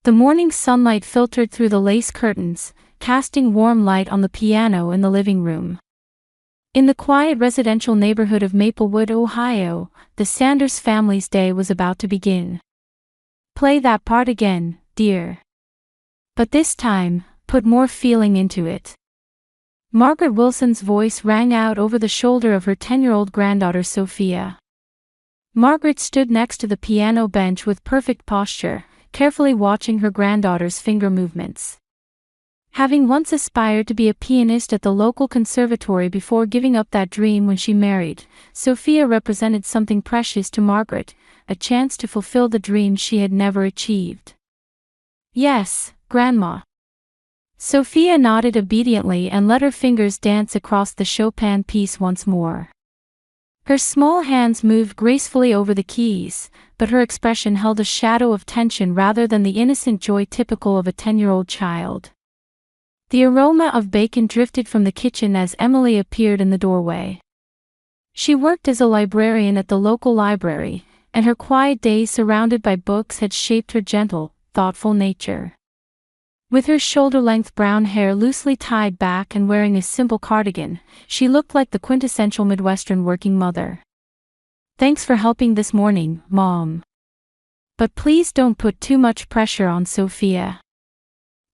The morning sunlight filtered through the lace curtains, casting warm light on the piano in the living room. In the quiet residential neighborhood of Maplewood, Ohio, the Sanders family's day was about to begin. "Play that part again, dear. But this time, put more feeling into it." Margaret Wilson's voice rang out over the shoulder of her 10-year-old granddaughter Sophia. Margaret stood next to the piano bench with perfect posture, carefully watching her granddaughter's finger movements. Having once aspired to be a pianist at the local conservatory before giving up that dream when she married, Sophia represented something precious to Margaret, a chance to fulfill the dream she had never achieved. "Yes, Grandma." Sophia nodded obediently and let her fingers dance across the Chopin piece once more. Her small hands moved gracefully over the keys, but her expression held a shadow of tension rather than the innocent joy typical of a 10-year-old child. The aroma of bacon drifted from the kitchen as Emily appeared in the doorway. She worked as a librarian at the local library, and her quiet days surrounded by books had shaped her gentle, thoughtful nature. With her shoulder-length brown hair loosely tied back and wearing a simple cardigan, she looked like the quintessential Midwestern working mother. "Thanks for helping this morning, Mom. But please don't put too much pressure on Sophia."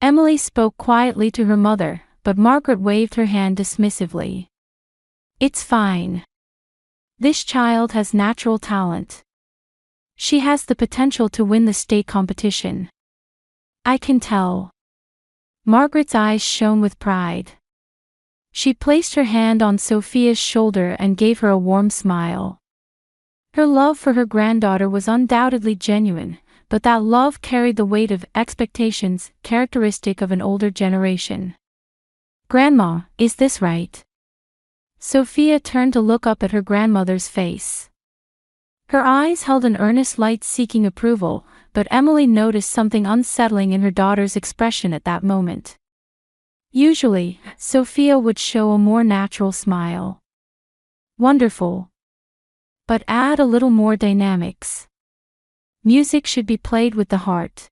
Emily spoke quietly to her mother, but Margaret waved her hand dismissively. "It's fine. This child has natural talent. She has the potential to win the state competition. I can tell." Margaret's eyes shone with pride. She placed her hand on Sophia's shoulder and gave her a warm smile. Her love for her granddaughter was undoubtedly genuine, but that love carried the weight of expectations, characteristic of an older generation. "Grandma, is this right?" Sophia turned to look up at her grandmother's face. Her eyes held an earnest light seeking approval, but Emily noticed something unsettling in her daughter's expression at that moment. Usually, Sophia would show a more natural smile. "Wonderful. But add a little more dynamics. Music should be played with the heart."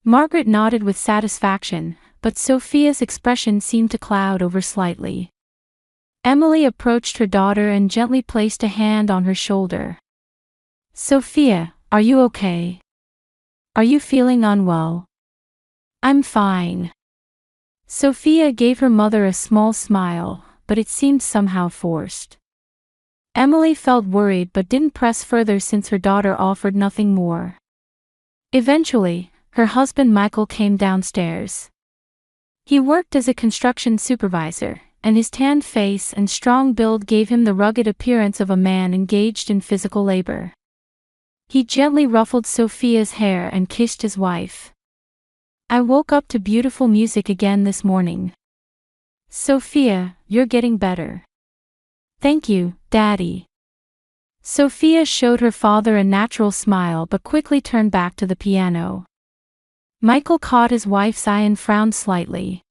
Margaret nodded with satisfaction, but Sophia's expression seemed to cloud over slightly. Emily approached her daughter and gently placed a hand on her shoulder. "Sophia, are you okay? Are you feeling unwell?" "I'm fine." Sophia gave her mother a small smile, but it seemed somehow forced. Emily felt worried but didn't press further since her daughter offered nothing more. Eventually, her husband Michael came downstairs. He worked as a construction supervisor, and his tanned face and strong build gave him the rugged appearance of a man engaged in physical labor. He gently ruffled Sophia's hair and kissed his wife. "I woke up to beautiful music again this morning. Sophia, you're getting better." "Thank you, Daddy." Sophia showed her father a natural smile but quickly turned back to the piano. Michael caught his wife's eye and frowned slightly.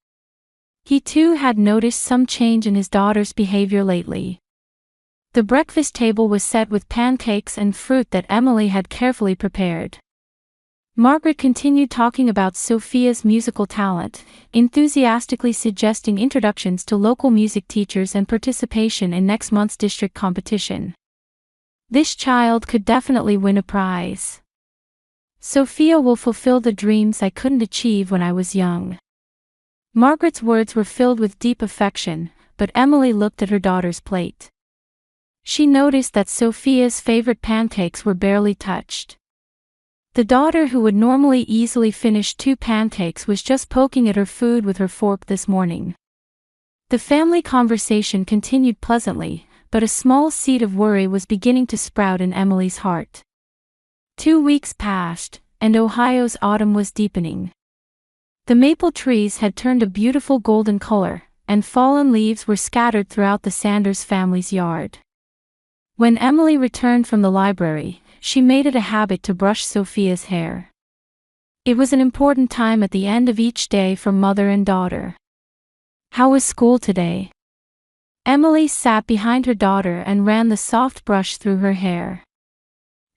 He too had noticed some change in his daughter's behavior lately. The breakfast table was set with pancakes and fruit that Emily had carefully prepared. Margaret continued talking about Sophia's musical talent, enthusiastically suggesting introductions to local music teachers and participation in next month's district competition. "This child could definitely win a prize. Sophia will fulfill the dreams I couldn't achieve when I was young." Margaret's words were filled with deep affection, but Emily looked at her daughter's plate. She noticed that Sophia's favorite pancakes were barely touched. The daughter who would normally easily finish 2 pancakes was just poking at her food with her fork this morning. The family conversation continued pleasantly, but a small seed of worry was beginning to sprout in Emily's heart. 2 weeks passed, and Ohio's autumn was deepening. The maple trees had turned a beautiful golden color, and fallen leaves were scattered throughout the Sanders family's yard. When Emily returned from the library, she made it a habit to brush Sophia's hair. It was an important time at the end of each day for mother and daughter. "How was school today?" Emily sat behind her daughter and ran the soft brush through her hair.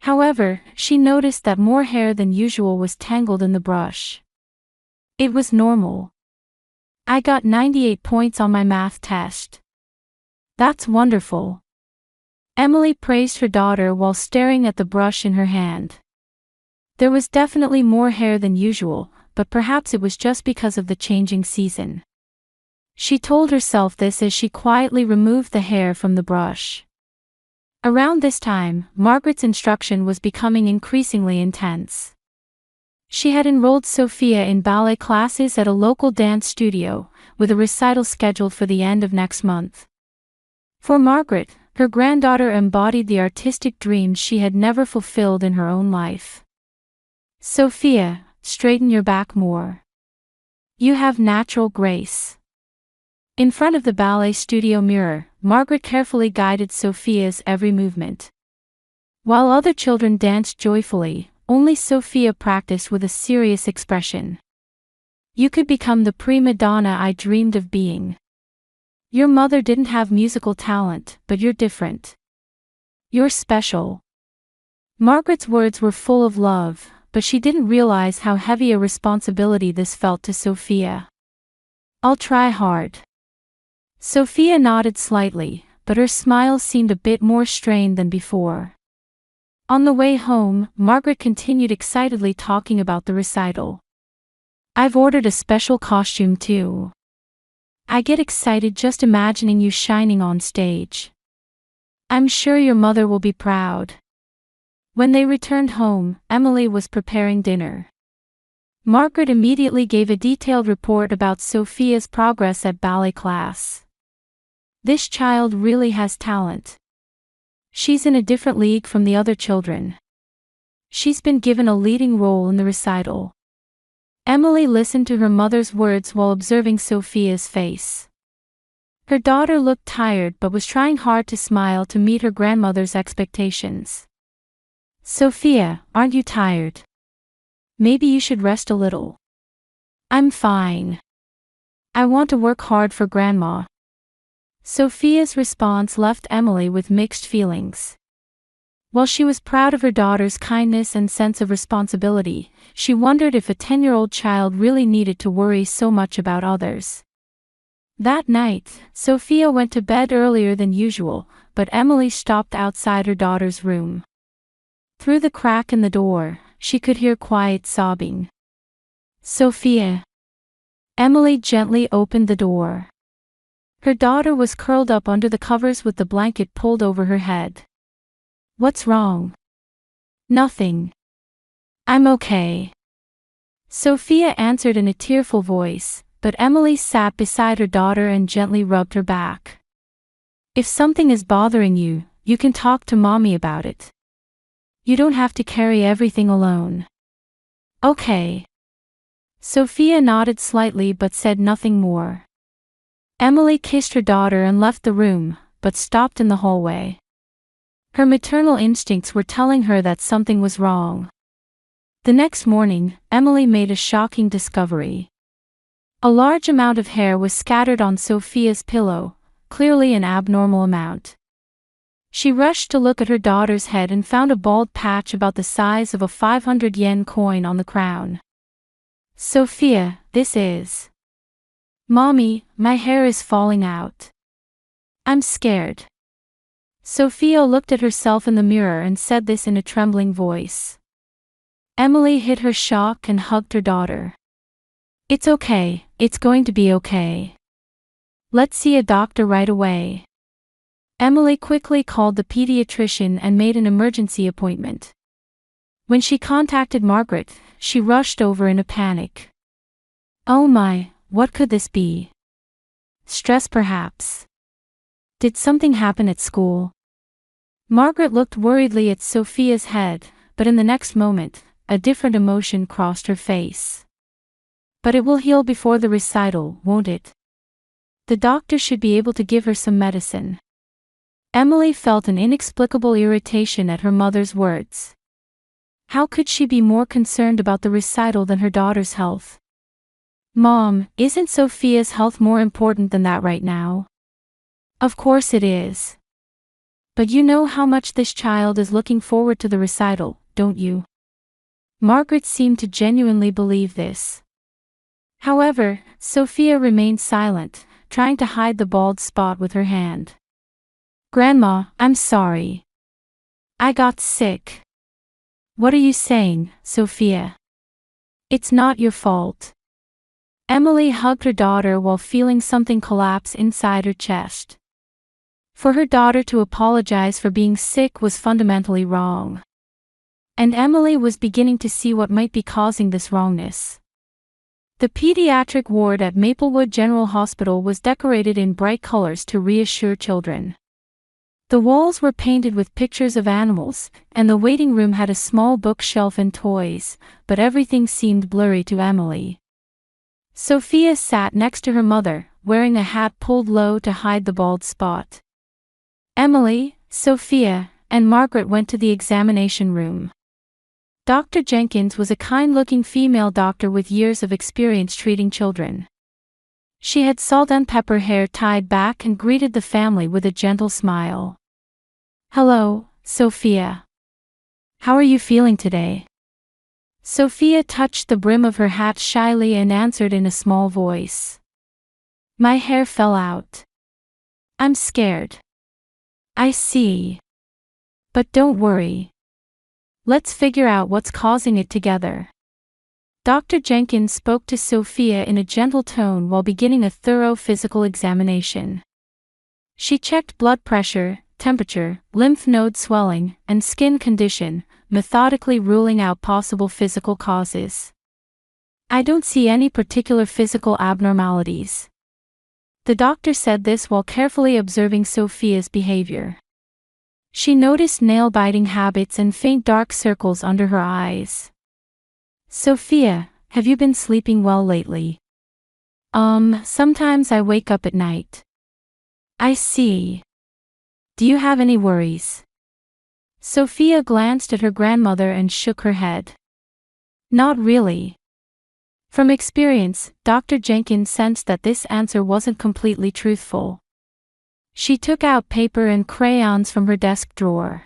However, she noticed that more hair than usual was tangled in the brush. It was normal. I got 98 points on my math test. That's wonderful. Emily praised her daughter while staring at the brush in her hand. There was definitely more hair than usual, but perhaps it was just because of the changing season. She told herself this as she quietly removed the hair from the brush. Around this time, Margaret's instruction was becoming increasingly intense. She had enrolled Sophia in ballet classes at a local dance studio, with a recital scheduled for the end of next month. For Margaret, her granddaughter embodied the artistic dreams she had never fulfilled in her own life. Sophia, straighten your back more. You have natural grace. In front of the ballet studio mirror, Margaret carefully guided Sophia's every movement. While other children danced joyfully, only Sophia practiced with a serious expression. You could become the prima donna I dreamed of being. Your mother didn't have musical talent, but you're different. You're special. Margaret's words were full of love, but she didn't realize how heavy a responsibility this felt to Sophia. I'll try hard. Sophia nodded slightly, but her smile seemed a bit more strained than before. On the way home, Margaret continued excitedly talking about the recital. I've ordered a special costume too. I get excited just imagining you shining on stage. I'm sure your mother will be proud. When they returned home, Emily was preparing dinner. Margaret immediately gave a detailed report about Sophia's progress at ballet class. This child really has talent. She's in a different league from the other children. She's been given a leading role in the recital. Emily listened to her mother's words while observing Sophia's face. Her daughter looked tired but was trying hard to smile to meet her grandmother's expectations. Sophia, aren't you tired? Maybe you should rest a little. I'm fine. I want to work hard for Grandma. Sophia's response left Emily with mixed feelings. While she was proud of her daughter's kindness and sense of responsibility, she wondered if a 10-year-old child really needed to worry so much about others. That night, Sophia went to bed earlier than usual, but Emily stopped outside her daughter's room. Through the crack in the door, she could hear quiet sobbing. Sophia. Emily gently opened the door. Her daughter was curled up under the covers with the blanket pulled over her head. What's wrong? Nothing. I'm okay. Sophia answered in a tearful voice, but Emily sat beside her daughter and gently rubbed her back. If something is bothering you, you can talk to Mommy about it. You don't have to carry everything alone. Okay. Sophia nodded slightly but said nothing more. Emily kissed her daughter and left the room, but stopped in the hallway. Her maternal instincts were telling her that something was wrong. The next morning, Emily made a shocking discovery. A large amount of hair was scattered on Sophia's pillow, clearly an abnormal amount. She rushed to look at her daughter's head and found a bald patch about the size of a 500 yen coin on the crown. Sophia, this is... Mommy, my hair is falling out. I'm scared. Sophia looked at herself in the mirror and said this in a trembling voice. Emily hid her shock and hugged her daughter. It's okay, it's going to be okay. Let's see a doctor right away. Emily quickly called the pediatrician and made an emergency appointment. When she contacted Margaret, she rushed over in a panic. Oh my, what could this be? Stress perhaps. Did something happen at school? Margaret looked worriedly at Sophia's head, but in the next moment, a different emotion crossed her face. But it will heal before the recital, won't it? The doctor should be able to give her some medicine. Emily felt an inexplicable irritation at her mother's words. How could she be more concerned about the recital than her daughter's health? Mom, isn't Sophia's health more important than that right now? Of course it is. But you know how much this child is looking forward to the recital, don't you? Margaret seemed to genuinely believe this. However, Sophia remained silent, trying to hide the bald spot with her hand. Grandma, I'm sorry. I got sick. What are you saying, Sophia? It's not your fault. Emily hugged her daughter while feeling something collapse inside her chest. For her daughter to apologize for being sick was fundamentally wrong. And Emily was beginning to see what might be causing this wrongness. The pediatric ward at Maplewood General Hospital was decorated in bright colors to reassure children. The walls were painted with pictures of animals, and the waiting room had a small bookshelf and toys, but everything seemed blurry to Emily. Sophia sat next to her mother, wearing a hat pulled low to hide the bald spot. Emily, Sophia, and Margaret went to the examination room. Dr. Jenkins was a kind-looking female doctor with years of experience treating children. She had salt and pepper hair tied back and greeted the family with a gentle smile. Hello, Sophia. How are you feeling today? Sophia touched the brim of her hat shyly and answered in a small voice. My hair fell out. I'm scared. I see. But don't worry. Let's figure out what's causing it together. Dr. Jenkins spoke to Sophia in a gentle tone while beginning a thorough physical examination. She checked blood pressure, temperature, lymph node swelling, and skin condition, methodically ruling out possible physical causes. I don't see any particular physical abnormalities. The doctor said this while carefully observing Sophia's behavior. She noticed nail-biting habits and faint dark circles under her eyes. Sophia, have you been sleeping well lately? Sometimes I wake up at night. I see. Do you have any worries? Sophia glanced at her grandmother and shook her head. Not really. From experience, Dr. Jenkins sensed that this answer wasn't completely truthful. She took out paper and crayons from her desk drawer.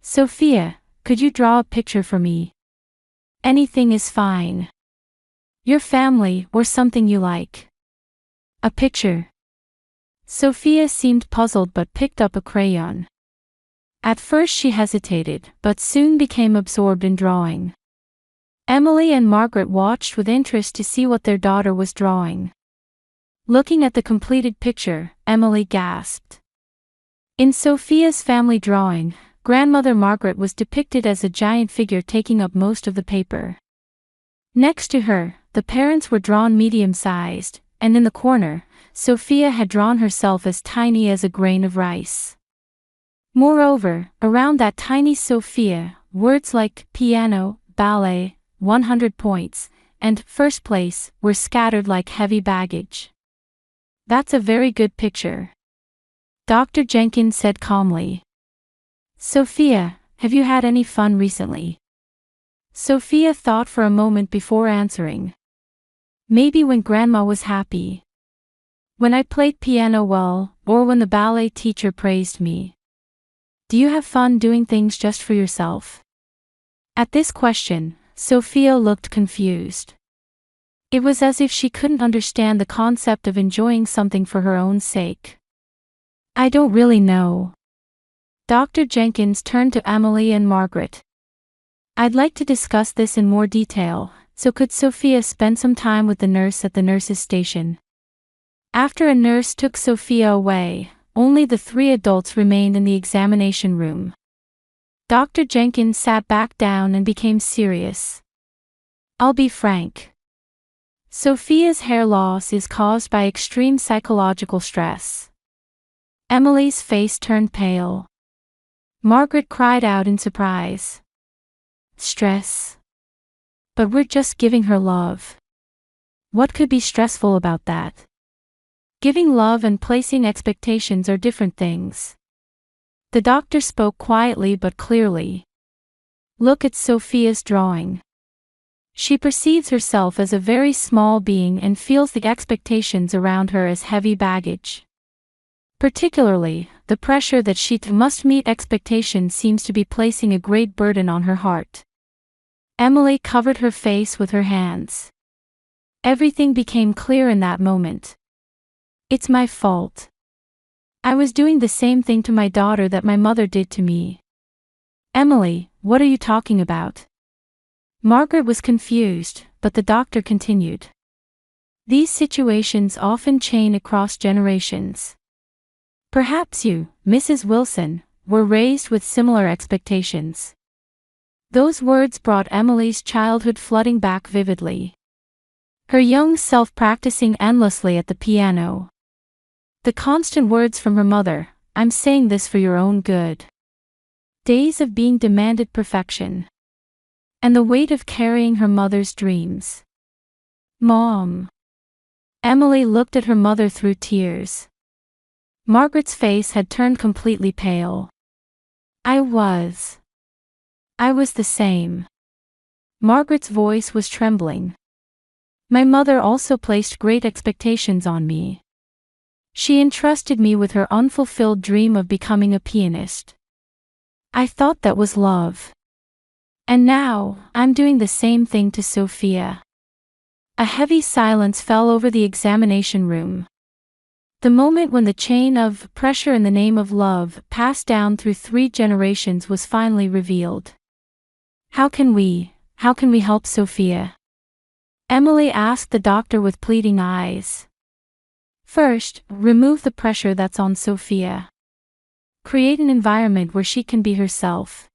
Sophia, could you draw a picture for me? Anything is fine. Your family or something you like. A picture. Sophia seemed puzzled but picked up a crayon. At first she hesitated, but soon became absorbed in drawing. Emily and Margaret watched with interest to see what their daughter was drawing. Looking at the completed picture, Emily gasped. In Sophia's family drawing, Grandmother Margaret was depicted as a giant figure taking up most of the paper. Next to her, the parents were drawn medium-sized, and in the corner, Sophia had drawn herself as tiny as a grain of rice. Moreover, around that tiny Sophia, words like piano, ballet, 100 points, and first place were scattered like heavy baggage. That's a very good picture. Dr. Jenkins said calmly. Sophia, have you had any fun recently? Sophia thought for a moment before answering. Maybe when Grandma was happy. When I played piano well, or when the ballet teacher praised me. Do you have fun doing things just for yourself? At this question, Sophia looked confused. It was as if she couldn't understand the concept of enjoying something for her own sake. I don't really know. Dr. Jenkins turned to Emily and Margaret. I'd like to discuss this in more detail, so could Sophia spend some time with the nurse at the nurse's station? After a nurse took Sophia away, only the three adults remained in the examination room. Dr. Jenkins sat back down and became serious. I'll be frank. Sophia's hair loss is caused by extreme psychological stress. Emily's face turned pale. Margaret cried out in surprise. Stress? But we're just giving her love. What could be stressful about that? Giving love and placing expectations are different things. The doctor spoke quietly but clearly. Look at Sophia's drawing. She perceives herself as a very small being and feels the expectations around her as heavy baggage. Particularly, the pressure that she must meet expectations seems to be placing a great burden on her heart. Emily covered her face with her hands. Everything became clear in that moment. It's my fault. I was doing the same thing to my daughter that my mother did to me. Emily, what are you talking about? Margaret was confused, but the doctor continued. These situations often chain across generations. Perhaps you, Mrs. Wilson, were raised with similar expectations. Those words brought Emily's childhood flooding back vividly. Her young self practicing endlessly at the piano. The constant words from her mother, I'm saying this for your own good. Days of being demanded perfection. And the weight of carrying her mother's dreams. Mom. Emily looked at her mother through tears. Margaret's face had turned completely pale. I was the same. Margaret's voice was trembling. My mother also placed great expectations on me. She entrusted me with her unfulfilled dream of becoming a pianist. I thought that was love. And now, I'm doing the same thing to Sophia. A heavy silence fell over the examination room. The moment when the chain of pressure in the name of love passed down through 3 generations was finally revealed. How can we help Sophia? Emily asked the doctor with pleading eyes. First, remove the pressure that's on Sophia. Create an environment where she can be herself.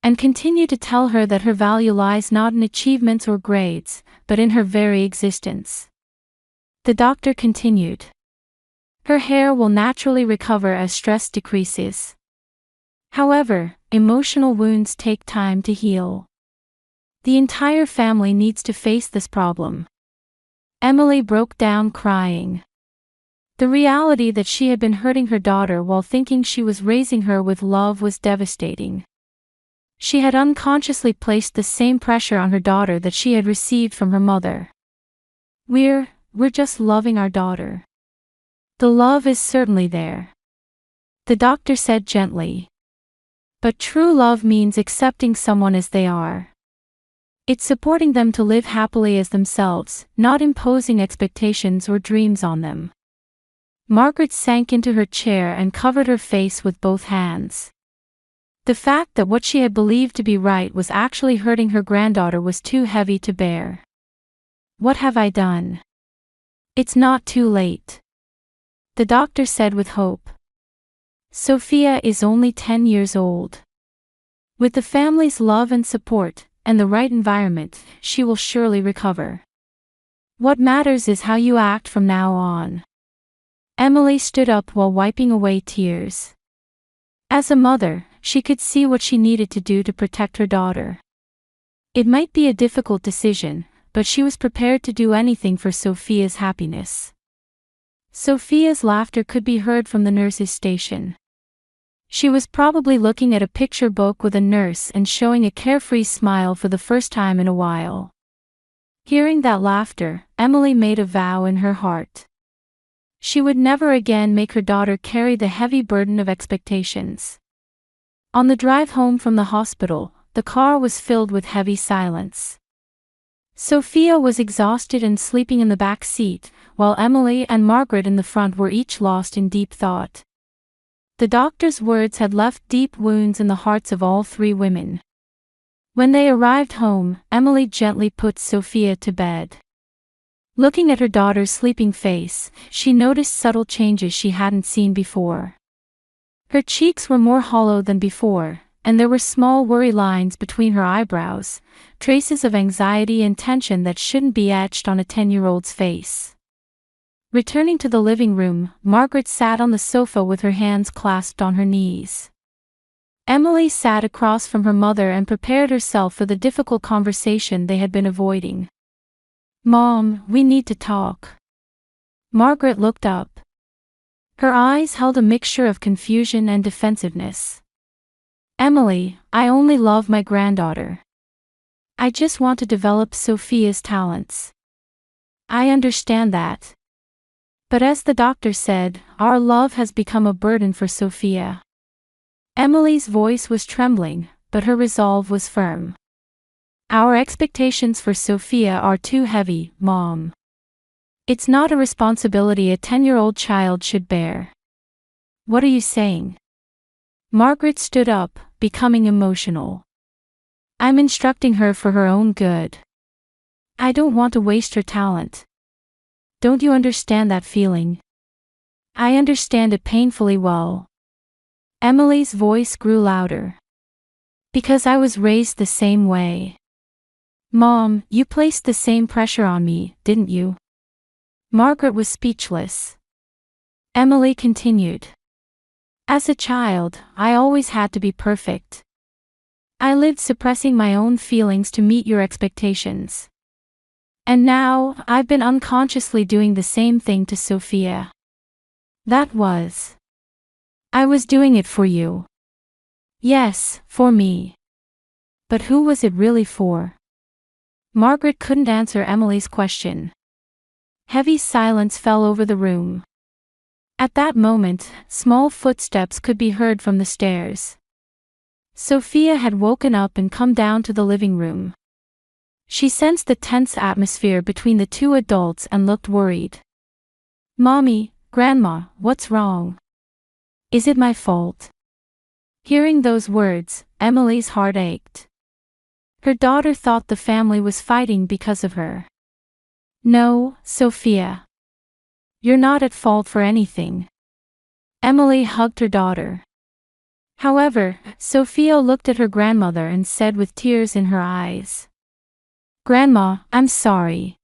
And continue to tell her that her value lies not in achievements or grades, but in her very existence. The doctor continued. Her hair will naturally recover as stress decreases. However, emotional wounds take time to heal. The entire family needs to face this problem. Emily broke down crying. The reality that she had been hurting her daughter while thinking she was raising her with love was devastating. She had unconsciously placed the same pressure on her daughter that she had received from her mother. We're just loving our daughter. The love is certainly there. The doctor said gently. But true love means accepting someone as they are. It's supporting them to live happily as themselves, not imposing expectations or dreams on them. Margaret sank into her chair and covered her face with both hands. The fact that what she had believed to be right was actually hurting her granddaughter was too heavy to bear. What have I done? It's not too late. The doctor said with hope. Sophia is only 10 years old. With the family's love and support, and the right environment, she will surely recover. What matters is how you act from now on. Emily stood up while wiping away tears. As a mother, she could see what she needed to do to protect her daughter. It might be a difficult decision, but she was prepared to do anything for Sophia's happiness. Sophia's laughter could be heard from the nurse's station. She was probably looking at a picture book with a nurse and showing a carefree smile for the first time in a while. Hearing that laughter, Emily made a vow in her heart. She would never again make her daughter carry the heavy burden of expectations. On the drive home from the hospital, the car was filled with heavy silence. Sophia was exhausted and sleeping in the back seat, while Emily and Margaret in the front were each lost in deep thought. The doctor's words had left deep wounds in the hearts of all 3 women. When they arrived home, Emily gently put Sophia to bed. Looking at her daughter's sleeping face, she noticed subtle changes she hadn't seen before. Her cheeks were more hollow than before, and there were small worry lines between her eyebrows, traces of anxiety and tension that shouldn't be etched on a 10-year-old's face. Returning to the living room, Margaret sat on the sofa with her hands clasped on her knees. Emily sat across from her mother and prepared herself for the difficult conversation they had been avoiding. Mom, we need to talk. Margaret looked up. Her eyes held a mixture of confusion and defensiveness. Emily, I only love my granddaughter. I just want to develop Sophia's talents. I understand that. But as the doctor said, our love has become a burden for Sophia. Emily's voice was trembling, but her resolve was firm. Our expectations for Sophia are too heavy, Mom. It's not a responsibility a 10-year-old child should bear. What are you saying? Margaret stood up, becoming emotional. I'm instructing her for her own good. I don't want to waste her talent. Don't you understand that feeling? I understand it painfully well. Emily's voice grew louder. Because I was raised the same way. Mom, you placed the same pressure on me, didn't you? Margaret was speechless. Emily continued. As a child, I always had to be perfect. I lived suppressing my own feelings to meet your expectations. And now, I've been unconsciously doing the same thing to Sophia. I was doing it for you. Yes, for me. But who was it really for? Margaret couldn't answer Emily's question. Heavy silence fell over the room. At that moment, small footsteps could be heard from the stairs. Sophia had woken up and come down to the living room. She sensed the tense atmosphere between the two adults and looked worried. Mommy, Grandma, what's wrong? Is it my fault? Hearing those words, Emily's heart ached. Her daughter thought the family was fighting because of her. No, Sophia. You're not at fault for anything. Emily hugged her daughter. However, Sophia looked at her grandmother and said with tears in her eyes, Grandma, I'm sorry.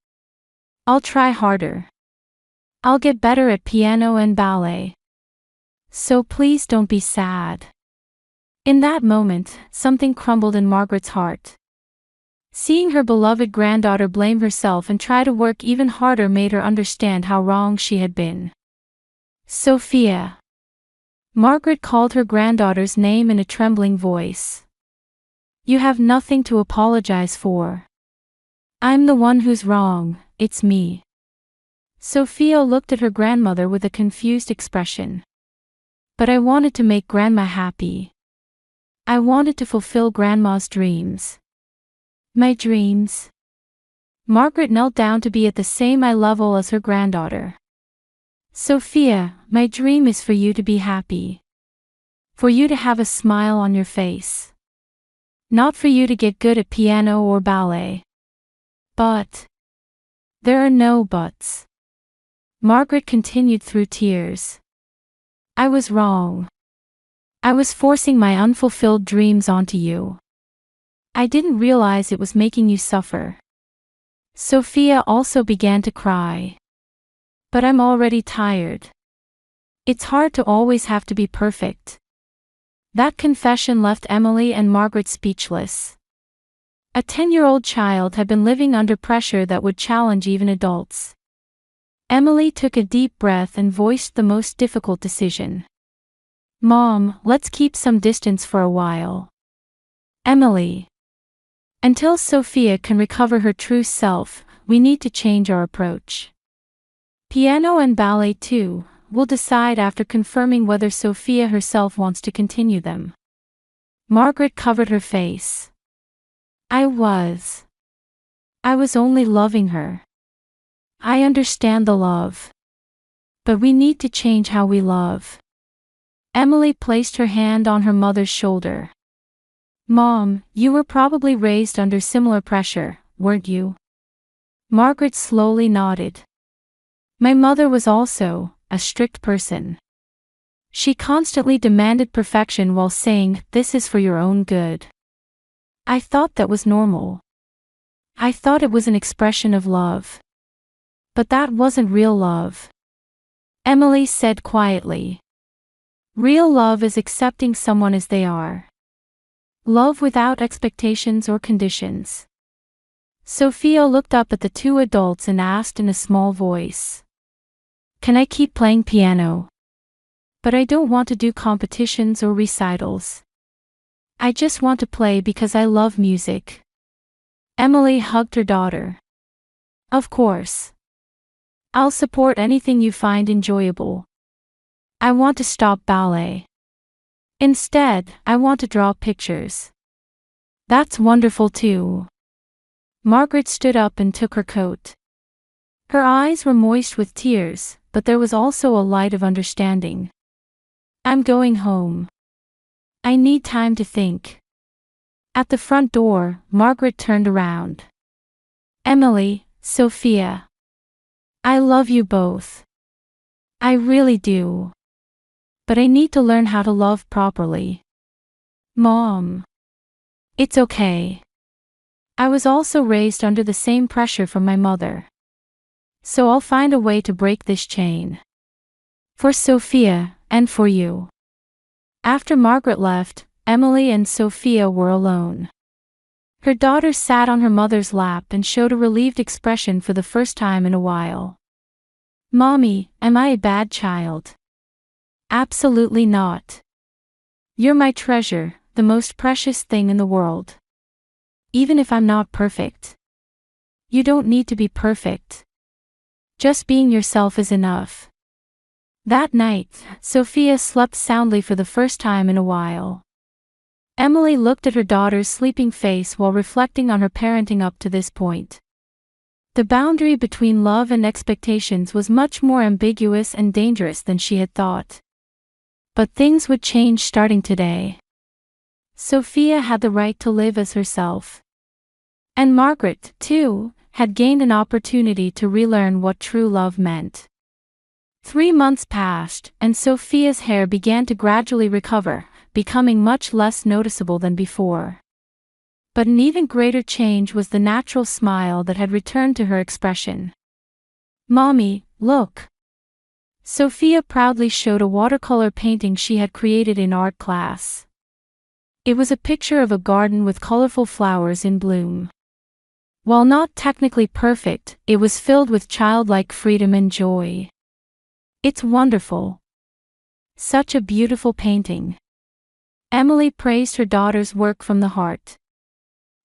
I'll try harder. I'll get better at piano and ballet. So please don't be sad. In that moment, something crumbled in Margaret's heart. Seeing her beloved granddaughter blame herself and try to work even harder made her understand how wrong she had been. Sophia. Margaret called her granddaughter's name in a trembling voice. You have nothing to apologize for. I'm the one who's wrong, it's me. Sophia looked at her grandmother with a confused expression. But I wanted to make Grandma happy. I wanted to fulfill Grandma's dreams. My dreams? Margaret knelt down to be at the same eye level as her granddaughter. Sophia, my dream is for you to be happy. For you to have a smile on your face. Not for you to get good at piano or ballet. But there are no buts. Margaret continued through tears. I was wrong. I was forcing my unfulfilled dreams onto you. I didn't realize it was making you suffer. Sophia also began to cry. But I'm already tired. It's hard to always have to be perfect. That confession left Emily and Margaret speechless. A 10-year-old child had been living under pressure that would challenge even adults. Emily took a deep breath and voiced the most difficult decision. Mom, let's keep some distance for a while. Emily. Until Sophia can recover her true self, we need to change our approach. Piano and ballet too, we'll decide after confirming whether Sophia herself wants to continue them. Margaret covered her face. I was only loving her. I understand the love. But we need to change how we love. Emily placed her hand on her mother's shoulder. Mom, you were probably raised under similar pressure, weren't you? Margaret slowly nodded. My mother was also a strict person. She constantly demanded perfection while saying, "This is for your own good." I thought that was normal. I thought it was an expression of love. But that wasn't real love. Emily said quietly. Real love is accepting someone as they are. Love without expectations or conditions. Sophia looked up at the two adults and asked in a small voice. Can I keep playing piano? But I don't want to do competitions or recitals. I just want to play because I love music. Emily hugged her daughter. Of course. I'll support anything you find enjoyable. I want to stop ballet. Instead, I want to draw pictures. That's wonderful too. Margaret stood up and took her coat. Her eyes were moist with tears, but there was also a light of understanding. I'm going home. I need time to think. At the front door, Margaret turned around. Emily, Sophia. I love you both. I really do. But I need to learn how to love properly. Mom. It's okay. I was also raised under the same pressure from my mother. So I'll find a way to break this chain. For Sophia, and for you. After Margaret left, Emily and Sophia were alone. Her daughter sat on her mother's lap and showed a relieved expression for the first time in a while. Mommy, am I a bad child? Absolutely not. You're my treasure, the most precious thing in the world. Even if I'm not perfect. You don't need to be perfect. Just being yourself is enough. That night, Sophia slept soundly for the first time in a while. Emily looked at her daughter's sleeping face while reflecting on her parenting up to this point. The boundary between love and expectations was much more ambiguous and dangerous than she had thought. But things would change starting today. Sophia had the right to live as herself. And Margaret, too, had gained an opportunity to relearn what true love meant. 3 months passed, and Sophia's hair began to gradually recover, becoming much less noticeable than before. But an even greater change was the natural smile that had returned to her expression. Mommy, look. Sophia proudly showed a watercolor painting she had created in art class. It was a picture of a garden with colorful flowers in bloom. While not technically perfect, it was filled with childlike freedom and joy. It's wonderful. Such a beautiful painting. Emily praised her daughter's work from the heart.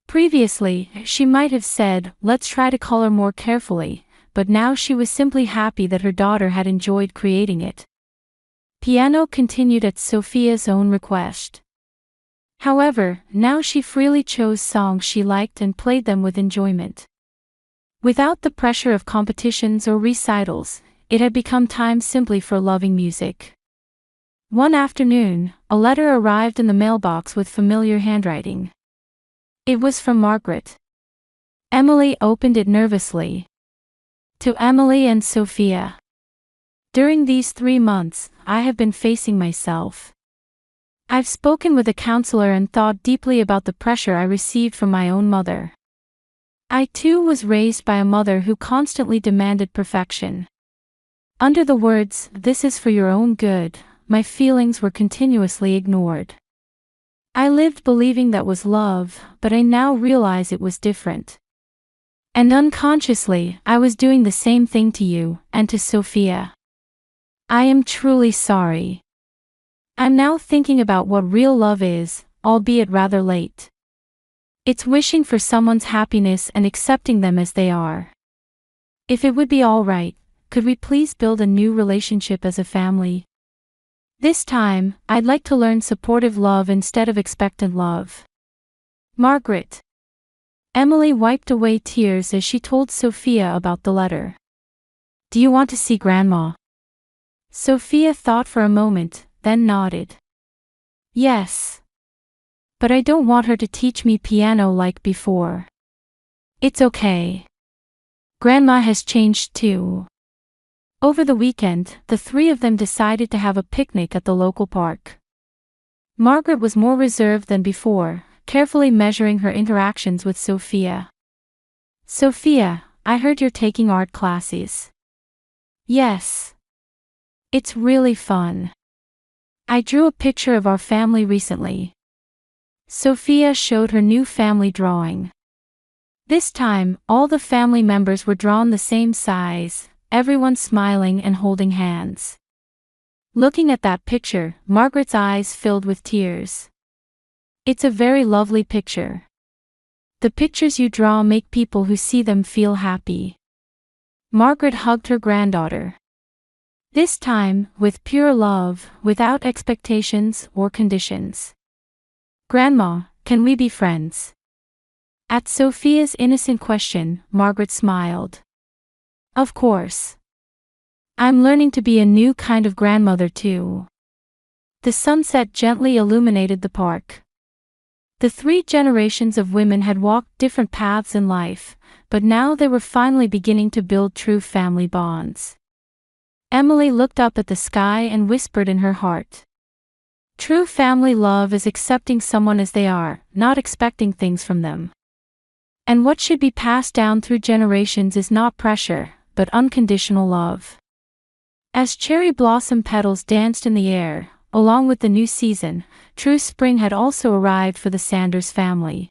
Previously, she might have said, let's try to color more carefully, but now she was simply happy that her daughter had enjoyed creating it. Piano continued at Sophia's own request. However, now she freely chose songs she liked and played them with enjoyment. Without the pressure of competitions or recitals, it had become time simply for loving music. One afternoon, a letter arrived in the mailbox with familiar handwriting. It was from Margaret. Emily opened it nervously. To Emily and Sophia. During these 3 months, I have been facing myself. I've spoken with a counselor and thought deeply about the pressure I received from my own mother. I too was raised by a mother who constantly demanded perfection. Under the words, "This is for your own good," my feelings were continuously ignored. I lived believing that was love, but I now realize it was different. And unconsciously, I was doing the same thing to you, and to Sophia. I am truly sorry. I'm now thinking about what real love is, albeit rather late. It's wishing for someone's happiness and accepting them as they are. If it would be all right, could we please build a new relationship as a family? This time, I'd like to learn supportive love instead of expectant love. Margaret. Emily wiped away tears as she told Sophia about the letter. Do you want to see Grandma? Sophia thought for a moment, then nodded. Yes. But I don't want her to teach me piano like before. It's okay. Grandma has changed too. Over the weekend, the 3 of them decided to have a picnic at the local park. Margaret was more reserved than before, carefully measuring her interactions with Sophia. Sophia, I heard you're taking art classes. Yes. It's really fun. I drew a picture of our family recently. Sophia showed her new family drawing. This time, all the family members were drawn the same size, everyone smiling and holding hands. Looking at that picture, Margaret's eyes filled with tears. It's a very lovely picture. The pictures you draw make people who see them feel happy. Margaret hugged her granddaughter. This time, with pure love, without expectations or conditions. "Grandma, can we be friends?" At Sophia's innocent question, Margaret smiled. "Of course. I'm learning to be a new kind of grandmother too." The sunset gently illuminated the park. The three generations of women had walked different paths in life, but now they were finally beginning to build true family bonds. Emily looked up at the sky and whispered in her heart. True family love is accepting someone as they are, not expecting things from them. And what should be passed down through generations is not pressure, but unconditional love. As cherry blossom petals danced in the air, along with the new season, true spring had also arrived for the Sanders family.